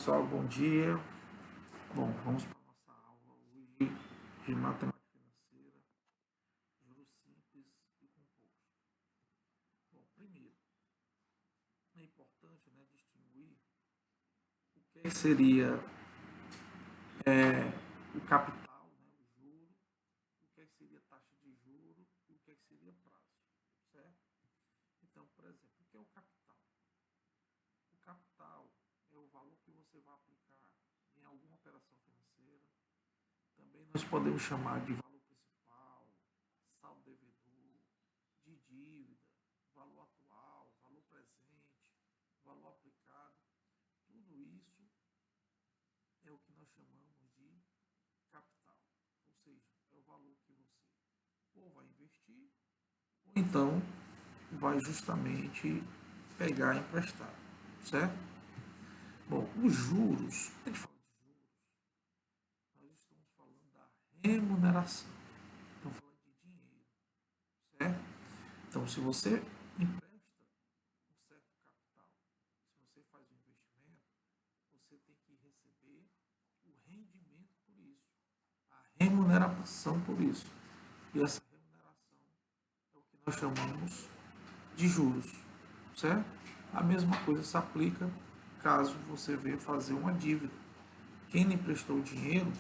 Pessoal, bom dia. Bom, vamos para a nossa aula hoje de matemática financeira, juros simples e composto. Bom, primeiro, é importante, distinguir o que seria o capital, o juro, o que seria taxa de juro e o que seria prazo, certo? Então, por exemplo, o que é o capital? O capital é o valor que você vai aplicar em alguma operação financeira. Também nós podemos chamar de valor principal, saldo devedor, de dívida, valor atual, valor presente, valor aplicado. Tudo isso é o que nós chamamos de capital. Ou seja, é o valor que você ou vai investir, ou então vai justamente pegar emprestado, certo? Bom, os juros, quando a gente fala de juros, nós estamos falando da remuneração. Estamos falando de dinheiro, certo? Então, se você empresta um certo capital, se você faz um investimento, você tem que receber o rendimento por isso, a remuneração por isso. E essa remuneração é o que nós chamamos de juros, certo? A mesma coisa se aplica caso você venha fazer uma dívida. Quem lhe emprestou dinheiro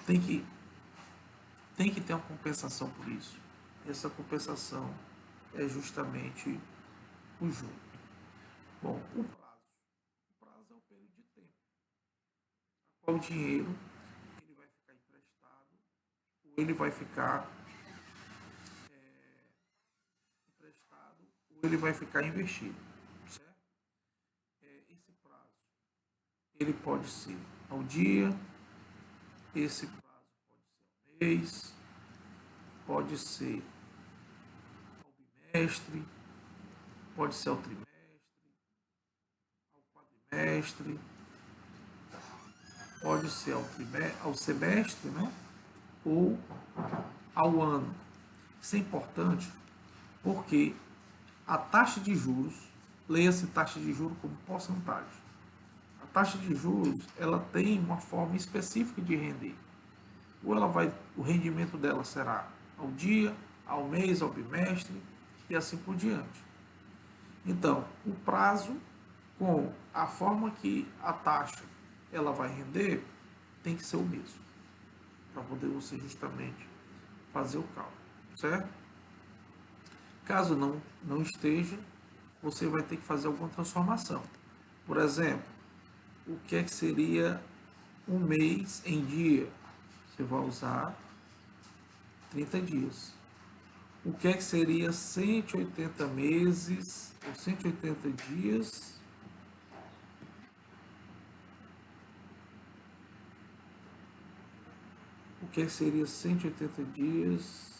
tem que, tem que ter uma compensação por isso. Essa compensação é justamente o juro. Bom, o prazo. O prazo é o período de tempo a qual o dinheiro ele vai ficar emprestado ou ele vai ficar emprestado ou ele vai ficar investido, certo? Esse prazo ele pode ser ao dia, esse prazo pode ser ao mês, pode ser ao bimestre, pode ser ao trimestre, ao quadrimestre, pode ser ao semestre, ou ao ano. Isso é importante porque a taxa de juros, leia-se taxa de juros como porcentagem. A taxa de juros, ela tem uma forma específica de render. Ou o rendimento dela será ao dia, ao mês, ao bimestre e assim por diante. Então, o prazo com a forma que a taxa ela vai render tem que ser o mesmo, para poder você justamente fazer o cálculo, certo? Caso não esteja, você vai ter que fazer alguma transformação. Por exemplo, o que é que seria um mês em dia? Você vai usar 30 dias. O que é que seria 180 meses ou 180 dias? O que é que seria 180 dias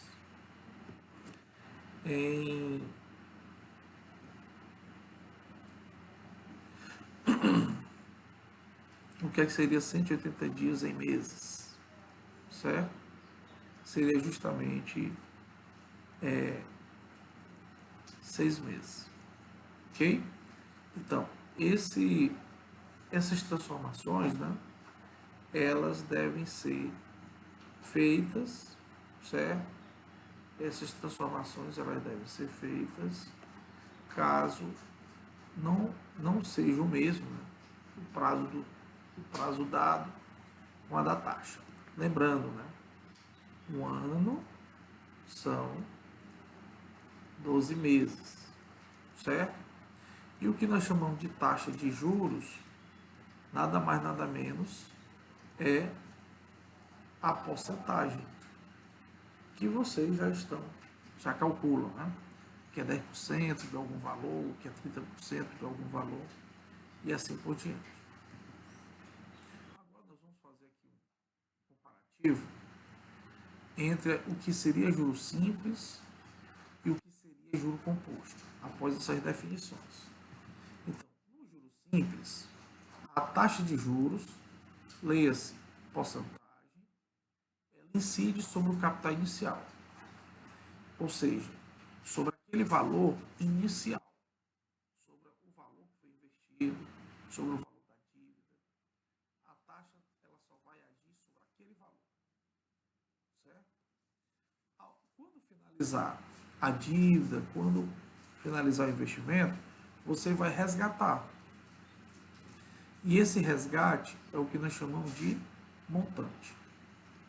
em o que é que seria 180 dias em meses, certo? Seria justamente 6 meses, ok? Então, essas transformações, elas devem ser feitas, certo? Essas transformações elas devem ser feitas caso não seja o mesmo, o prazo dado com a da taxa. Lembrando, um ano são 12 meses, certo? E o que nós chamamos de taxa de juros, nada mais nada menos, é a porcentagem que vocês já calculam, Que é 10% de algum valor, que é 30% de algum valor, e assim por diante. Agora nós vamos fazer aqui um comparativo entre o que seria juro simples e o que seria juro composto, após essas definições. Então, no juro simples, a taxa de juros, leia-se porcentagem, ela incide sobre o capital inicial, ou seja, sobre aquele valor inicial, sobre o valor que foi investido, sobre o valor da dívida, finalizar a dívida, quando finalizar o investimento, você vai resgatar. E esse resgate é o que nós chamamos de montante.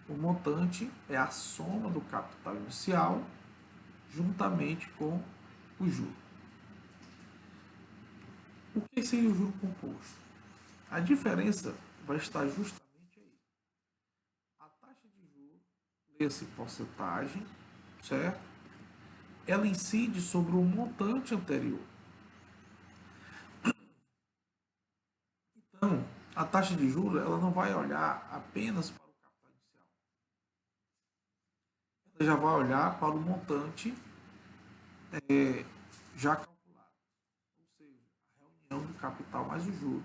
O montante é a soma do capital inicial juntamente com o juro. O que seria o juro composto? A diferença vai estar justamente aí. A taxa de juros, essa porcentagem, certo? Ela incide sobre o montante anterior. Então, a taxa de juros ela não vai olhar apenas para o capital inicial. Ela já vai olhar para o montante já calculado, ou seja, a reunião do capital mais o juro.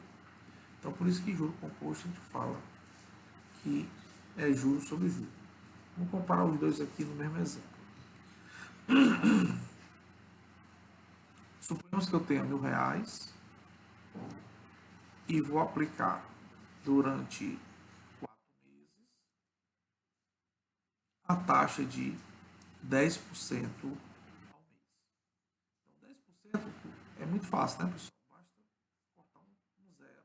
Então, por isso que juro composto a gente fala que é juros sobre juros. Vamos comparar os dois aqui no mesmo exemplo. Suponhamos que eu tenha R$ 1.000 e vou aplicar durante 4 meses a taxa de 10% ao mês. Então, 10% é muito fácil, né, pessoal? Basta cortar um zero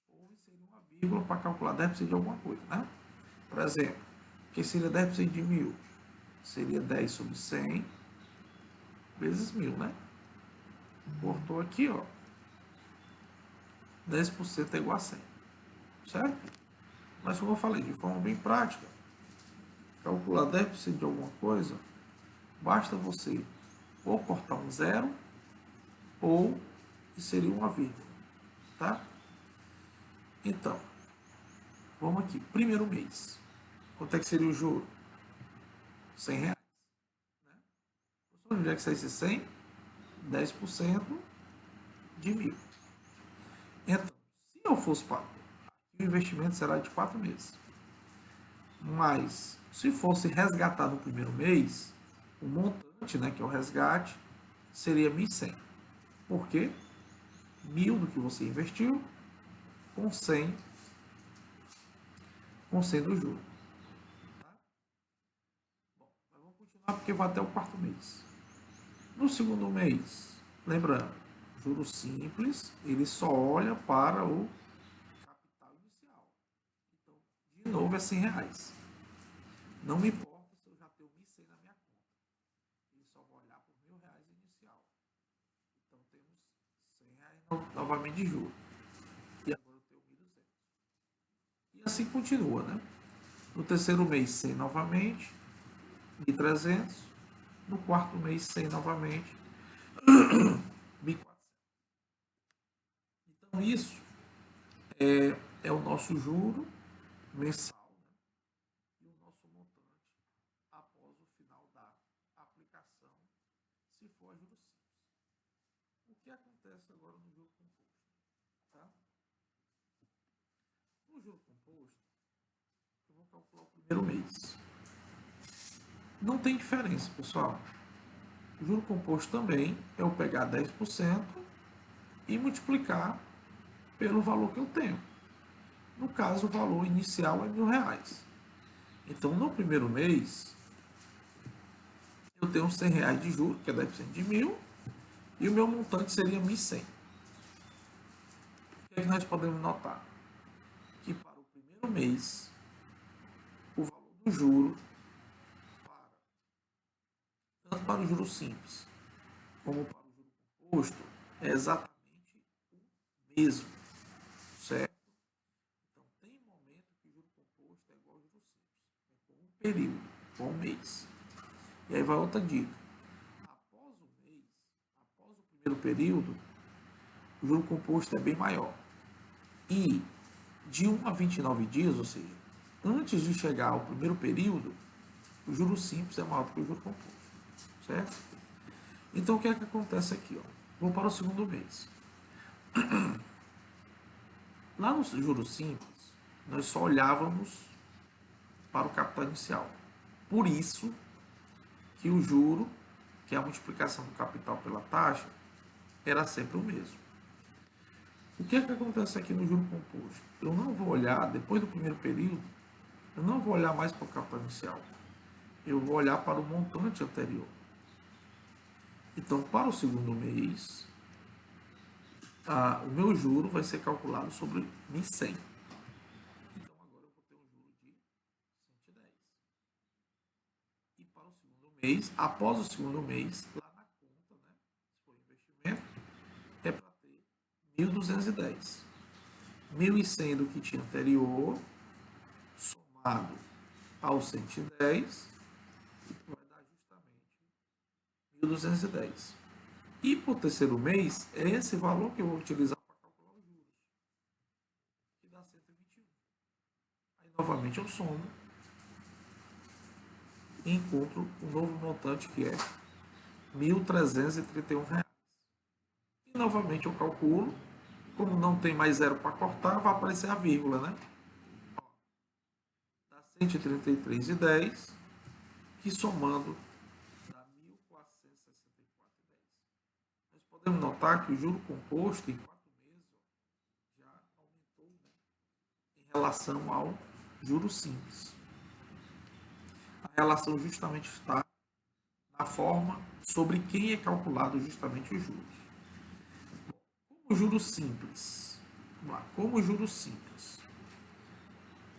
ou inserir uma vírgula para calcular 10% de alguma coisa, né? Por exemplo, o que seria 10% de 1.000? Seria 10 sobre 100 vezes 1.000, né? Cortou aqui, ó. 10% é igual a 100, certo? Mas como eu falei, de forma bem prática, calcular 10% de alguma coisa, basta você ou cortar um zero ou inserir uma vírgula, tá? Então, vamos aqui. Primeiro mês. Quanto é que seria o juro? R$ 100. Né? Onde é que sai esse 100? 10% de 1.000. Então, se eu fosse para o investimento será de 4 meses. Mas, se fosse resgatar no primeiro mês, o montante, né, que é o resgate, seria 1.100. Por quê? 1.000 do que você investiu com 100 do juro. Tá? Bom, mas vamos continuar porque vai até o quarto mês. No segundo mês, lembrando, juros simples, ele só olha para o capital inicial. Então, de novo é R$ 100. Não me importa se eu já tenho 1.100 na minha conta. Ele só vai olhar por R$ 1.000 inicial. Então temos R$ 100 novamente de juros. E agora eu tenho 1.200. E assim continua, né? No terceiro mês, 100 novamente, 1.300. No quarto mês, 100 novamente, 1.400. Então isso é o nosso juro mensal, né? E o nosso montante após o final da aplicação, se for a juros simples. O que acontece agora no juro composto? Tá? No juro composto, eu vou calcular o primeiro mês. Não tem diferença, pessoal. O juro composto também é eu pegar 10% e multiplicar pelo valor que eu tenho. No caso, o valor inicial é R$ 1.000. Então, no primeiro mês, eu tenho R$ 100 de juros, que é 10% de 1.000, e o meu montante seria 1.100. O que é que nós podemos notar? Que para o primeiro mês, o valor do juro, tanto para o juro simples como para o juro composto, é exatamente o mesmo, certo? Então, tem momento que o juro composto é igual ao juro simples, é com um período, com um mês. E aí vai outra dica. Após o mês, após o primeiro período, o juro composto é bem maior. E de 1 a 29 dias, ou seja, antes de chegar ao primeiro período, o juro simples é maior do que o juro composto, certo? Então, o que é que acontece aqui? Ó? Vou para o segundo mês. Lá no juro simples, nós só olhávamos para o capital inicial. Por isso que o juro, que é a multiplicação do capital pela taxa, era sempre o mesmo. O que é que acontece aqui no juro composto? Eu não vou olhar, depois do primeiro período, eu não vou olhar mais para o capital inicial. eu vou olhar para o montante anterior. Então, para o segundo mês, o meu juro vai ser calculado sobre 1.100. Então, agora eu vou ter um juro de 110. E para o segundo mês, após o segundo mês, lá na conta, né, se for investimento, é para ter 1.210. 1.100 do que tinha anterior, somado aos 110, vai dar justamente 1.210. E para o terceiro mês, é esse valor que eu vou utilizar para calcular os juros, que dá 121. Aí, novamente, eu somo e encontro um novo montante que é R$ 1.331. E, novamente, eu calculo. Como não tem mais zero para cortar, vai aparecer a vírgula, né? Dá 133,10, que somando dá 1.464,10. Nós podemos notar que o juro composto em 4 meses já aumentou, né, em relação ao juro simples. A relação justamente está na forma sobre quem é calculado justamente os juros. Como juros simples, vamos lá, como juros simples,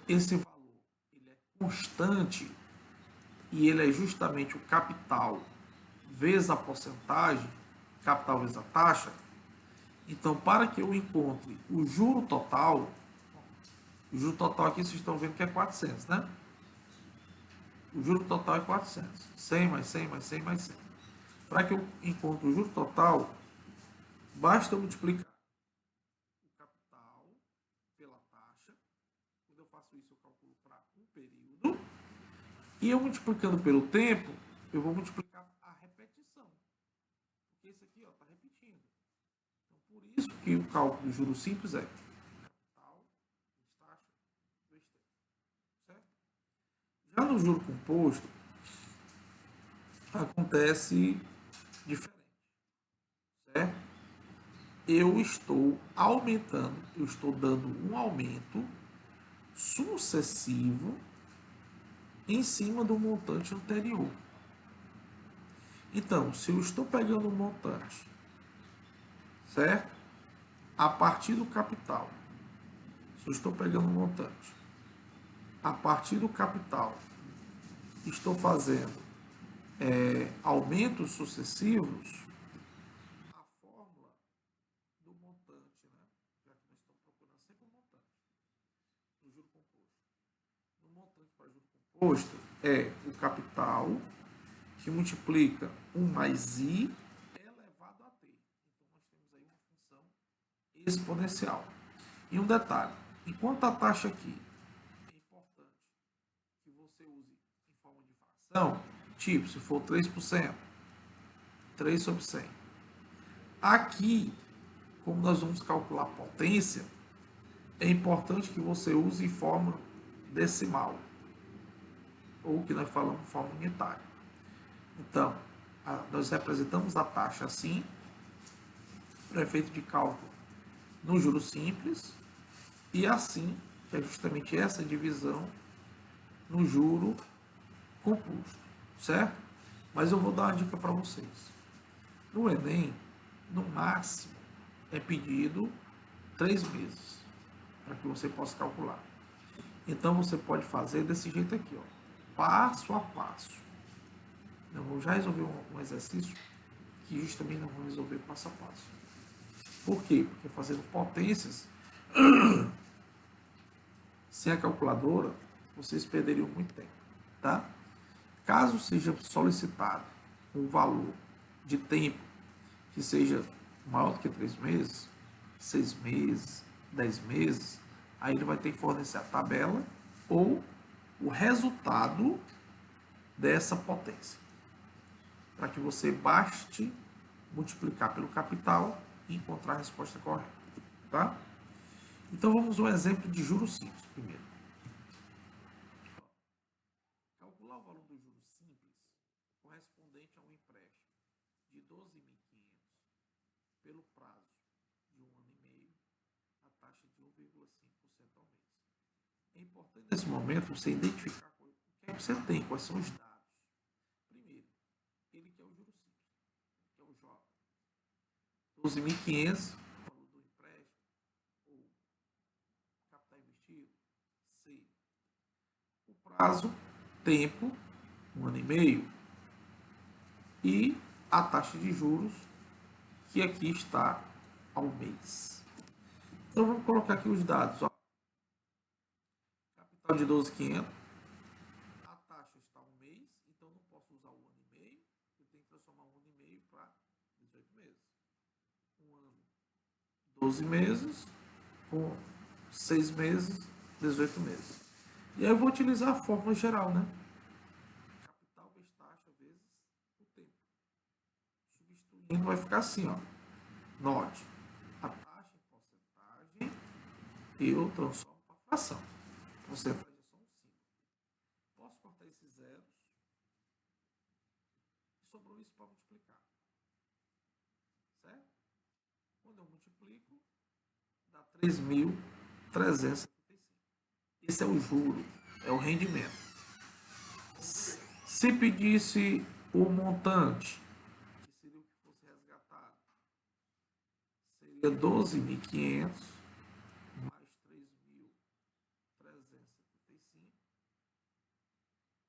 esse valor ele é constante e ele é justamente o capital vezes a porcentagem, capital vezes a taxa. Então, para que eu encontre o juro total aqui vocês estão vendo que é 400, né? O juro total é 400. 100 mais 100 mais 100 mais 100. Para que eu encontre o juro total, basta eu multiplicar o capital pela taxa. Quando eu faço isso, eu calculo para um período. E eu multiplicando pelo tempo, eu vou multiplicar a repetição. Porque esse aqui está repetindo. Então, por isso que o cálculo de juros simples é capital vezes taxa vezes tempo. Certo? Já no juro composto, acontece diferente. Certo? Eu estou aumentando, eu estou dando um aumento sucessivo em cima do montante anterior. Então, se eu estou pegando um montante, certo? A partir do capital, se eu estou pegando um montante, a partir do capital, estou fazendo aumentos sucessivos, a fórmula do montante, né? Já que nós estamos procurando sempre um montante no juro composto. No montante para juro composto é o capital que multiplica 1 mais i elevado a t. Então, nós temos aí uma função exponencial. E um detalhe, enquanto a taxa aqui é importante que você use em forma de fração, tipo, se for 3%, 3 sobre 100. Aqui, como nós vamos calcular a potência, é importante que você use em forma decimal, ou que nós falamos de forma unitária. Então, nós representamos a taxa assim, para efeito de cálculo no juro simples, e assim, que é justamente essa divisão no juro composto, certo? Mas eu vou dar uma dica para vocês. No Enem, no máximo, é pedido 3 meses para que você possa calcular. Então, você pode fazer desse jeito aqui, ó, passo a passo. Eu vou já resolver um exercício que justamente não vou resolver passo a passo. Por quê? Porque fazendo potências sem a calculadora, vocês perderiam muito tempo, tá? Caso seja solicitado um valor de tempo que seja maior do que 3 meses, 6 meses, 10 meses, aí ele vai ter que fornecer a tabela ou o resultado dessa potência, para que você baste multiplicar pelo capital e encontrar a resposta correta, tá? Então vamos um exemplo de juros simples primeiro. Calcular o valor do juros simples correspondente a um empréstimo de 12.500 pelo prazo de 1 ano e meio, a taxa de 1,5% ao mês. É importante nesse momento você identificar o que é que você tem, quais são os dados. 12.500, valor do empréstimo, ou capital investido. C. O prazo, tempo, 1 ano e meio. E a taxa de juros, que aqui está ao mês. Então vamos colocar aqui os dados. Ó. Capital de 12.500. A taxa está ao mês, então não posso usar o 1 ano e meio. Eu tenho que transformar 1 ano e meio para 18 meses. 1 ano, 12 meses, com 6 meses, 18 meses. E aí eu vou utilizar a fórmula geral, né? Capital vezes taxa vezes o tempo. Substituindo vai ficar assim, ó. Note, a taxa em porcentagem eu transformo para fração. Porcentagem é só um símbolo. Posso cortar esses zeros e sobrou isso para multiplicar. Certo? Quando eu multiplico, dá 3.375. Esse é o juro, é o rendimento. Se pedisse o montante, que seria o que fosse resgatado, seria 12.500 mais 3.375.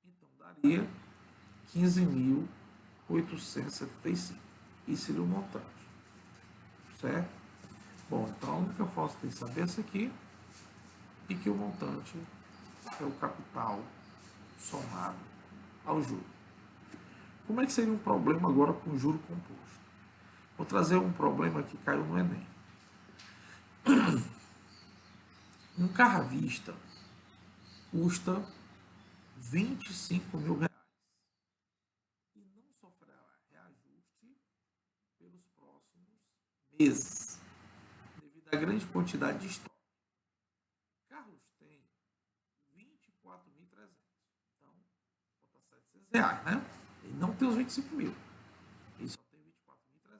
Então daria 15.875. Isso seria o montante. Certo? Bom, então a única forma que tem que saber é essa aqui. E que o montante é o capital somado ao juro. Como é que seria um problema agora com juro composto? Vou trazer um problema que caiu no Enem. Um carro à vista custa R$ 25.000 e não sofrerá reajuste pelos próximos meses, devido à grande quantidade de estoque. Carlos tem 24.300, então vou botar R$ 700, né? Ele não tem os 25 mil, ele só tem 24.300.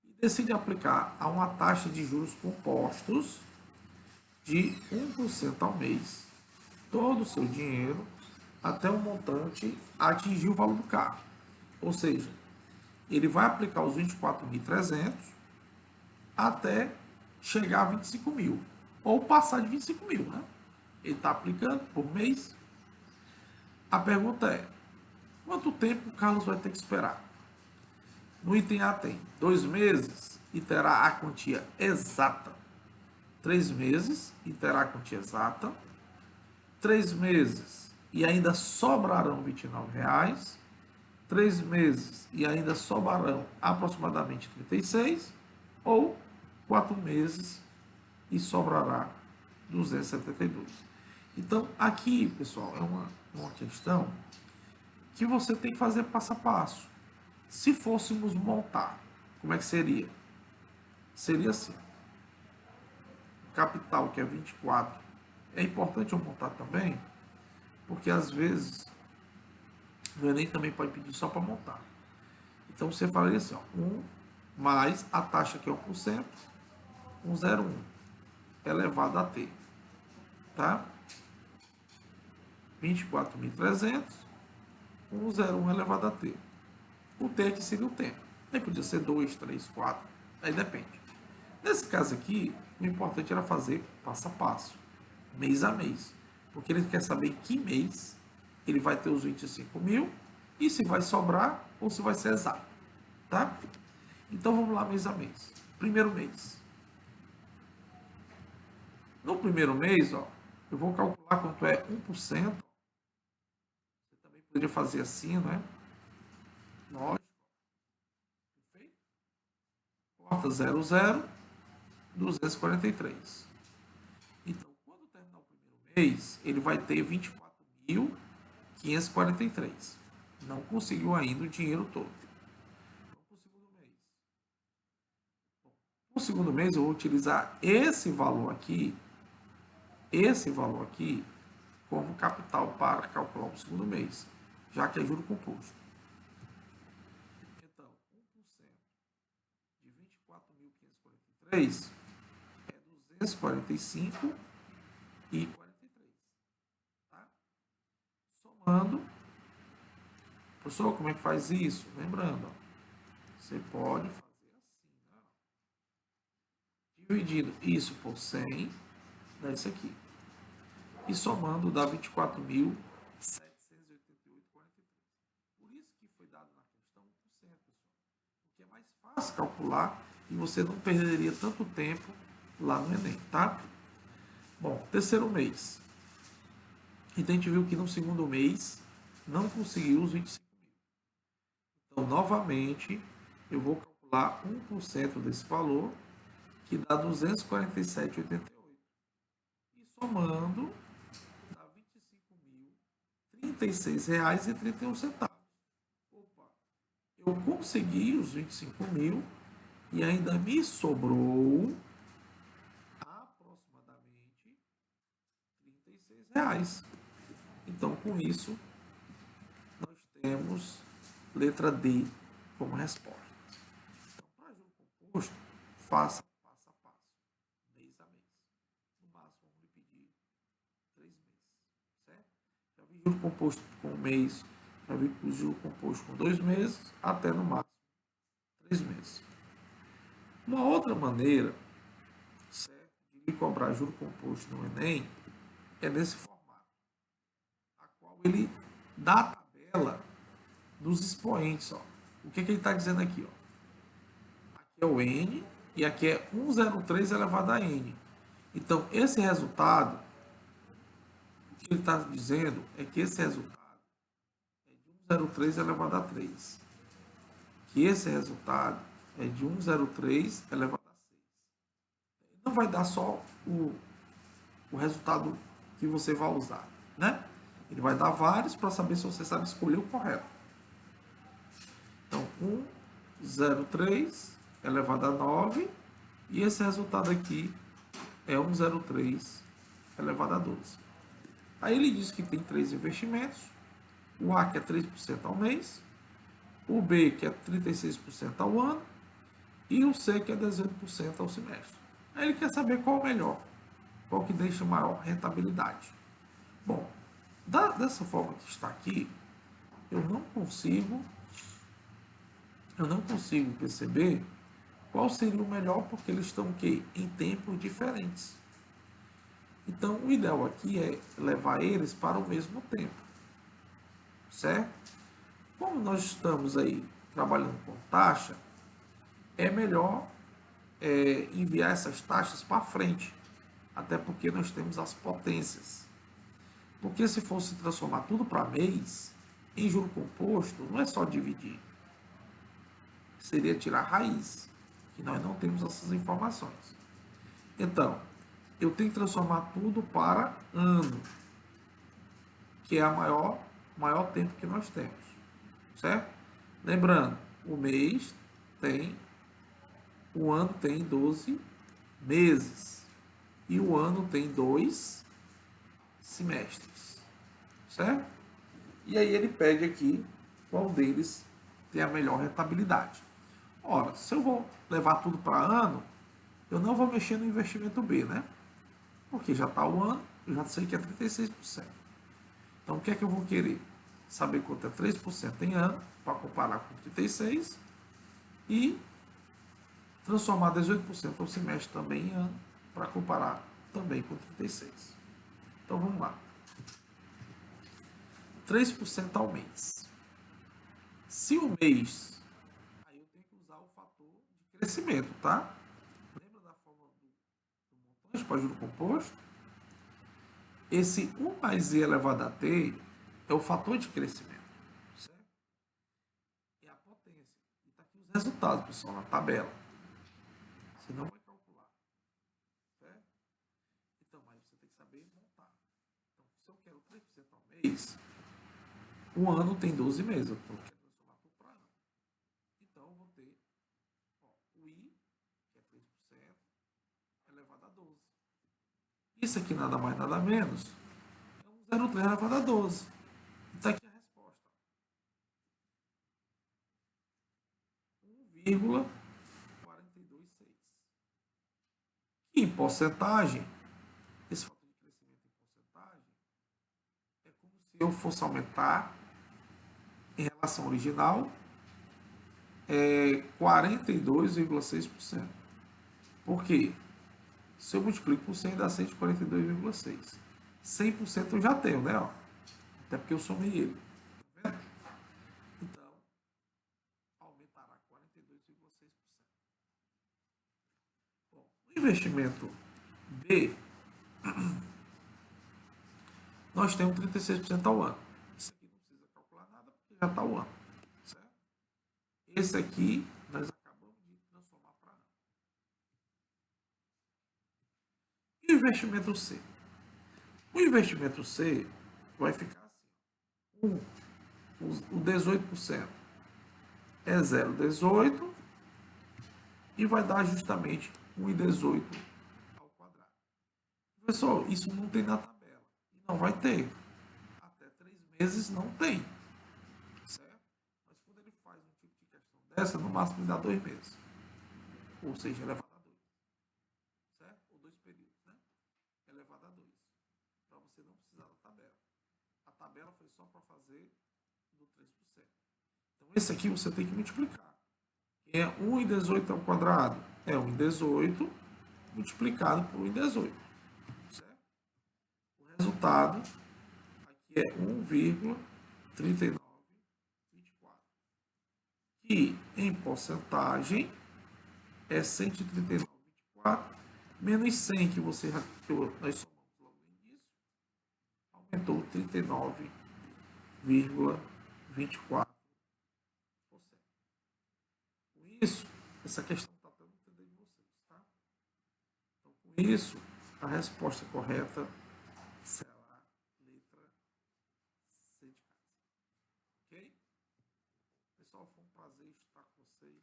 E decide aplicar a uma taxa de juros compostos de 1% ao mês todo o seu dinheiro até o montante atingir o valor do carro. Ou seja, ele vai aplicar os 24.300 até chegar a 25 mil. Ou passar de 25 mil, né? Ele está aplicando por mês. A pergunta é, quanto tempo o Carlos vai ter que esperar? No item A tem 2 meses e terá a quantia exata. 3 meses e terá a quantia exata. 3 meses e ainda sobrarão R$ 29. 3 meses e ainda sobrarão aproximadamente 36. Ou 4 meses e sobrará 272. Então, aqui, pessoal, é uma questão que você tem que fazer passo a passo. Se fôssemos montar, como é que seria? Seria assim. O capital, que é 24. É importante eu montar também, porque às vezes o Enem também pode pedir só para montar. Então você falaria assim, ó, 1 mais a taxa que é 1%, 101 elevado a t. Tá? 24.300, 101 elevado a t. O t aqui seria o tempo. Aí podia ser 2, 3, 4, aí depende. Nesse caso aqui, o importante era fazer passo a passo, mês a mês, porque ele quer saber em que mês ele vai ter os 25 mil e se vai sobrar ou se vai ser exato, tá? Então vamos lá mês a mês. Primeiro mês. No primeiro mês, ó, eu vou calcular quanto é 1%. Você também poderia fazer assim, né? Lógico. Perfeito? Corta 0,0, 243. Então, quando terminar o primeiro mês, ele vai ter 24.543. Não conseguiu ainda o dinheiro todo. Vamos para o segundo mês. Bom, no segundo mês, eu vou utilizar esse valor aqui, como capital para calcular o segundo mês, já que é juro composto. Então, 1% de 24.543 é 245,43. Tá? Somando. Professor, como é que faz isso? Lembrando, ó, Você pode fazer assim, né? Dividindo isso por 100, dá isso aqui. E somando dá 24.788,43. Por isso que foi dado na questão 1%, pessoal. Porque é mais fácil calcular e você não perderia tanto tempo lá no Enem, tá? Bom, terceiro mês. Então a gente viu que no segundo mês não conseguiu os 25 mil. Então, novamente, eu vou calcular 1% desse valor, que dá 247,88. E somando, dá R$ 25.036,31. Opa, eu consegui os 25 mil e ainda me sobrou aproximadamente R$ 36. Então, com isso, nós temos letra D como resposta. Então, para juro composto, faça passo a passo, mês a mês. No máximo, vamos lhe pedir 3 meses, certo? Já vi juro composto com um mês, já vi juro composto com 2 meses, até no máximo 3 meses. Uma outra maneira, certo, de lhe cobrar juro composto no Enem é nesse formato, a qual ele dá a tabela dos expoentes. Ó. O que ele está dizendo aqui? Ó? Aqui é o N e aqui é 103 elevado a N. Então, esse resultado, o que ele está dizendo é que esse resultado é de 103 elevado a 3. Que esse resultado é de 103 elevado a 6. Ele não vai dar só o resultado que você vai usar, né? Ele vai dar vários para saber se você sabe escolher o correto. Então, 103 elevado a 9, e esse resultado aqui é 103 elevado a 12. Aí ele diz que tem 3 investimentos, o A que é 3% ao mês, o B que é 36% ao ano, e o C que é 18% ao semestre. Aí ele quer saber qual o melhor, qual que deixa maior rentabilidade. Bom, dessa forma que está aqui, eu não consigo perceber qual seria o melhor, porque eles estão em tempos diferentes. Então, o ideal aqui é levar eles para o mesmo tempo, certo? Como nós estamos aí trabalhando com taxa, é melhor enviar essas taxas para frente, até porque nós temos as potências. Porque se fosse transformar tudo para mês, em juro composto, não é só dividir, seria tirar a raiz, que nós não temos essas informações. Então, eu tenho que transformar tudo para ano, que é o maior tempo que nós temos, certo? Lembrando, o ano tem 12 meses e o ano tem 2 semestres, certo? E aí ele pede aqui qual deles tem a melhor rentabilidade. Ora, se eu vou levar tudo para ano, eu não vou mexer no investimento B, né? Porque já está o ano, eu já sei que é 36%. Então, o que é que eu vou querer? Saber quanto é 3% em ano, para comparar com 36%, e transformar 18% ao semestre também em ano, para comparar também com 36%. Então, vamos lá. 3% ao mês. Se o mês, aí eu tenho que usar o fator de crescimento, tá? Lembra da forma do montante para juro composto? Esse 1 mais i elevado a t é o fator de crescimento, certo? É a potência. E está aqui os resultados, pessoal, na tabela. Você não vai calcular, certo? Então, mas você tem que saber montar. Então, se eu quero 3% ao mês, o ano tem 12 meses. Eu quero transformar tudo para ano. Então, eu vou ter o i, que é 3%, elevado a 12. Isso aqui nada mais, nada menos é 1,03 elevado a 12. Está aqui a resposta. 1,426. Em porcentagem, esse fator de crescimento em porcentagem é como se eu fosse aumentar em relação ao original é 42,6%. Por quê? Se eu multiplico por 100, dá 142,6. 100% eu já tenho, né? Ó? Até porque eu somei ele. Tá vendo? Então, aumentará 42,6%. Bom, o investimento B, nós temos 36% ao ano. Isso aqui não precisa calcular nada, porque já está o ano. Certo? Esse aqui, nós acabamos de transformar para ano. E o investimento C? O investimento C vai ficar assim. O 18% é 0,18 e vai dar justamente 1,18 ao quadrado. Pessoal, isso não tem na tabela. E não vai ter. Até 3 meses não tem. Certo? Mas quando ele faz um tipo de questão dessa, no máximo ele dá 2 meses. Ou seja, elevado a 2. Certo? Ou 2 períodos, né? Elevado a 2. Para você não precisar da tabela. A tabela foi só para fazer do 3%. Então, esse aqui você tem que multiplicar. Que é 1,18 ao quadrado. É 1,18 multiplicado por 1,18. Certo? O resultado aqui é 1,3924. Que em porcentagem é 139,24 menos 100 que você que nós somamos logo no início, aumentou 39,24%. Com isso, essa questão está dando entender de vocês, tá? Então, com isso, a resposta correta será a letra C de casa. Ok? Pessoal, foi um prazer estar com vocês.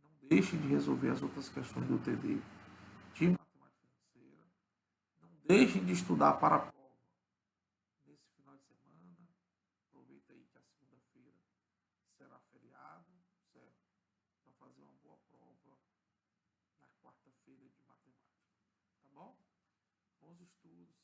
Não deixem de resolver as outras questões do TD de matemática financeira. Não deixem de estudar para a prova nesse final de semana. Aproveita aí que a segunda-feira será feriado, certo? Para fazer uma boa prova na quarta-feira de matemática. Tá bom? Bons estudos.